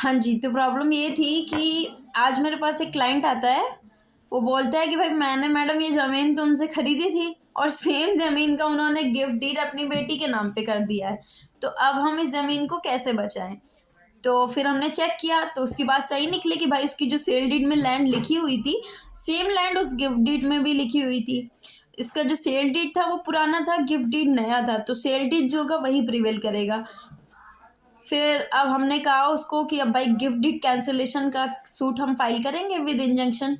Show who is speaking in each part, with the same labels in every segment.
Speaker 1: हाँ जी, तो प्रॉब्लम ये थी कि आज मेरे पास एक क्लाइंट आता है, वो बोलता है कि भाई मैंने मैडम ये ज़मीन तो उनसे खरीदी थी और सेम ज़मीन का उन्होंने गिफ्ट डीड अपनी बेटी के नाम पे कर दिया है। तो अब हम इस ज़मीन को कैसे बचाएँ? तो फिर हमने चेक किया तो उसकी बात सही निकली कि भाई उसकी जो सेल डीड में लैंड लिखी हुई थी, सेम लैंड उस गिफ्ट डीड में भी लिखी हुई थी। इसका जो सेल डीड था वो पुराना था, गिफ्ट डीड नया था, तो सेल डीड जो होगा वही प्रिवेल करेगा। फिर अब हमने कहा उसको कि अब भाई गिफ्ट डीड कैंसिलेशन का सूट हम फाइल करेंगे विद इंजंक्शन।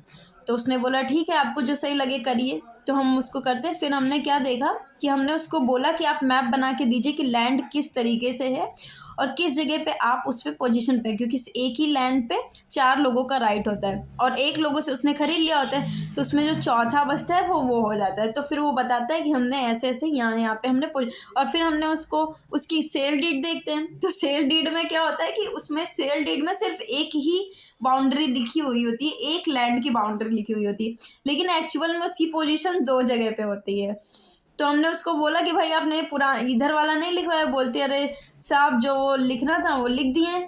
Speaker 1: तो उसने बोला ठीक है, आपको जो सही लगे करिए। तो हम उसको करते हैं। फिर हमने क्या देखा कि हमने उसको बोला कि आप मैप बना के दीजिए कि लैंड किस तरीके से है और किस जगह पे आप उस पे पोजीशन पे, क्योंकि एक ही लैंड पे 4 लोगों का राइट होता है और एक लोगों से उसने खरीद लिया होता है, तो उसमें जो चौथा बचता है वो हो जाता है। तो फिर वो बताता है कि हमने ऐसे-ऐसे यहाँ-यहाँ पे हमने और फिर हमने उसको उसकी सेल डीड देखते हैं। तो सेल डीड में क्या होता है कि उसमें सेल डीड में सिर्फ़ एक ही बाउंड्री लिखी हुई होती है, एक लैंड की बाउंड्री लिखी हुई होती है, लेकिन एक्चुअल में उसकी पोजीशन 2 जगह पे होती है। तो हमने उसको बोला कि भाई आपने पूरा इधर वाला नहीं लिखवाया, बोलती अरे साहब जो वो लिखना था वो लिख दिए हैं,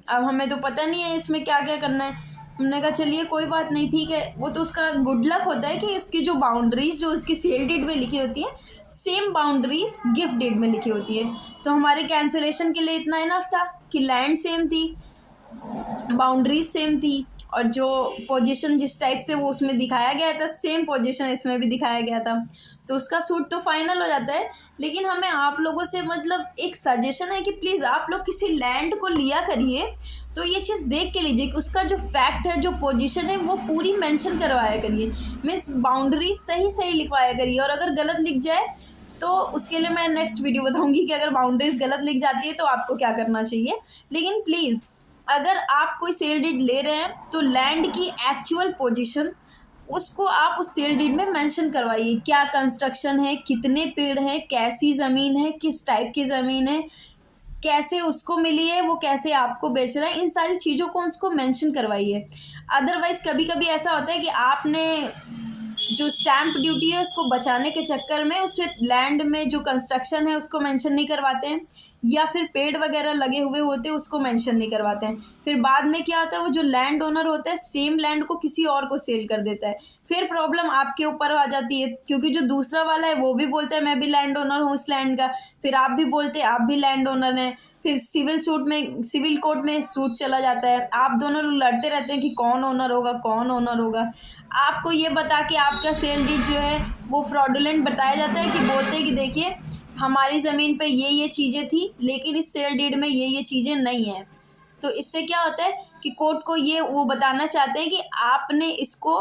Speaker 1: अब हमें तो पता नहीं है इसमें क्या-क्या करना है। हमने कहा चलिए कोई बात नहीं, ठीक है। वो तो उसका गुड लक होता है कि इसकी जो बाउंड्रीज़ जो उसकी सेल डीड में लिखी होती है, सेम बाउंड्रीज़ गिफ्ट डीड में लिखी होती है। तो हमारे कैंसलेशन के लिए इतना इनफ था कि लैंड सेम थी, बाउंड्रीज सेम थी और जो पोजीशन जिस टाइप से वो उसमें दिखाया गया था सेम पोजीशन इसमें भी दिखाया गया था। तो उसका सूट तो फाइनल हो जाता है। लेकिन हमें आप लोगों से मतलब एक सजेशन है कि प्लीज़ आप लोग किसी लैंड को लिया करिए तो ये चीज़ देख के लीजिए कि उसका जो फैक्ट है, जो पोजीशन है, वो पूरी मेंशन करवाया करिए। मीन्स बाउंड्री सही सही लिखवाया करिए। और अगर गलत लिख जाए तो उसके लिए मैं नेक्स्ट वीडियो बताऊंगी कि अगर बाउंड्रीज गलत लिख जाती है तो आपको क्या करना चाहिए। लेकिन प्लीज़ अगर आप कोई सेल डीड ले रहे हैं तो लैंड की एक्चुअल पोजीशन उसको आप उस सेल डीड में मेंशन करवाइए। क्या कंस्ट्रक्शन है, कितने पेड़ हैं, कैसी ज़मीन है, किस टाइप की ज़मीन है, कैसे उसको मिली है, वो कैसे आपको बेच रहा है, इन सारी चीज़ों को उसको मेंशन करवाइए। अदरवाइज़ कभी कभी ऐसा होता है कि आपने जो स्टैम्प ड्यूटी है उसको बचाने के चक्कर में उसमें लैंड में जो कंस्ट्रक्शन है उसको मेंशन नहीं करवाते हैं, या फिर पेड़ वगैरह लगे हुए होते हैं उसको मेंशन नहीं करवाते हैं। फिर बाद में क्या होता है, वो जो लैंड ओनर होता है सेम लैंड को किसी और को सेल कर देता है। फिर प्रॉब्लम आपके ऊपर आ जाती है, क्योंकि जो दूसरा वाला है वो भी बोलता है मैं भी लैंड ओनर हूँ इस लैंड का, फिर आप भी बोलते हैं आप भी लैंड ओनर हैं। फिर सिविल कोर्ट में सूट चला जाता है, आप दोनों लोग लड़ते रहते हैं कि कौन ओनर होगा कौन ओनर होगा। आपको ये बता के आपका सेल डीड जो है वो फ्रॉडुलेंट बताया जाता है कि बोलते हैं कि देखिए हमारी ज़मीन पे ये चीज़ें थी लेकिन इस सेल डीड में ये चीज़ें नहीं हैं। तो इससे क्या होता है कि कोर्ट को ये वो बताना चाहते हैं कि आपने इसको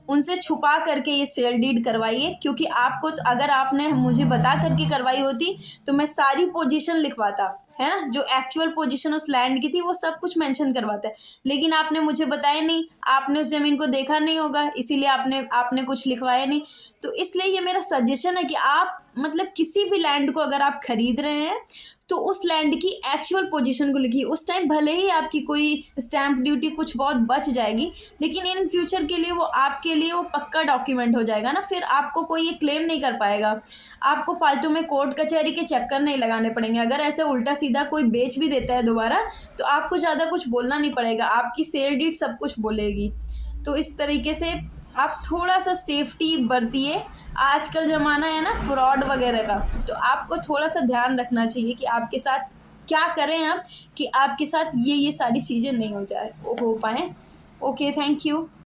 Speaker 1: उनसे छुपा करके ये सेल डीड करवाई है, क्योंकि आपको तो अगर आपने मुझे बता करके करवाई होती तो मैं सारी पोजीशन लिखवाता, है ना, जो एक्चुअल पोजीशन उस लैंड की थी वो सब कुछ मेंशन करवाता है। लेकिन आपने मुझे बताया नहीं, आपने उस ज़मीन को देखा नहीं होगा, इसीलिए आपने आपने कुछ लिखवाया नहीं। तो इसलिए ये मेरा सजेशन है कि आप मतलब किसी भी लैंड को अगर आप खरीद रहे हैं तो उस लैंड की एक्चुअल पोजीशन को लिखिए। उस टाइम भले ही आपकी कोई स्टैम्प ड्यूटी कुछ बहुत बच जाएगी, लेकिन इन फ्यूचर के लिए वो आपके लिए वो पक्का डॉक्यूमेंट हो जाएगा ना, फिर आपको कोई ये क्लेम नहीं कर पाएगा। आपको फालतू में कोर्ट कचहरी के चक्कर नहीं लगाने पड़ेंगे। अगर ऐसे उल्टा सीधा कोई बेच भी देता है दोबारा तो आपको ज़्यादा कुछ बोलना नहीं पड़ेगा, आपकी सेल डीड सब कुछ बोलेगी। तो इस तरीके से आप थोड़ा सा सेफ्टी बरतिए। आजकल ज़माना है ना फ्रॉड वगैरह का, तो आपको थोड़ा सा ध्यान रखना चाहिए कि आपके साथ क्या करें आप कि आपके साथ ये सारी चीज़ें नहीं हो पाएँ। Okay, thank you.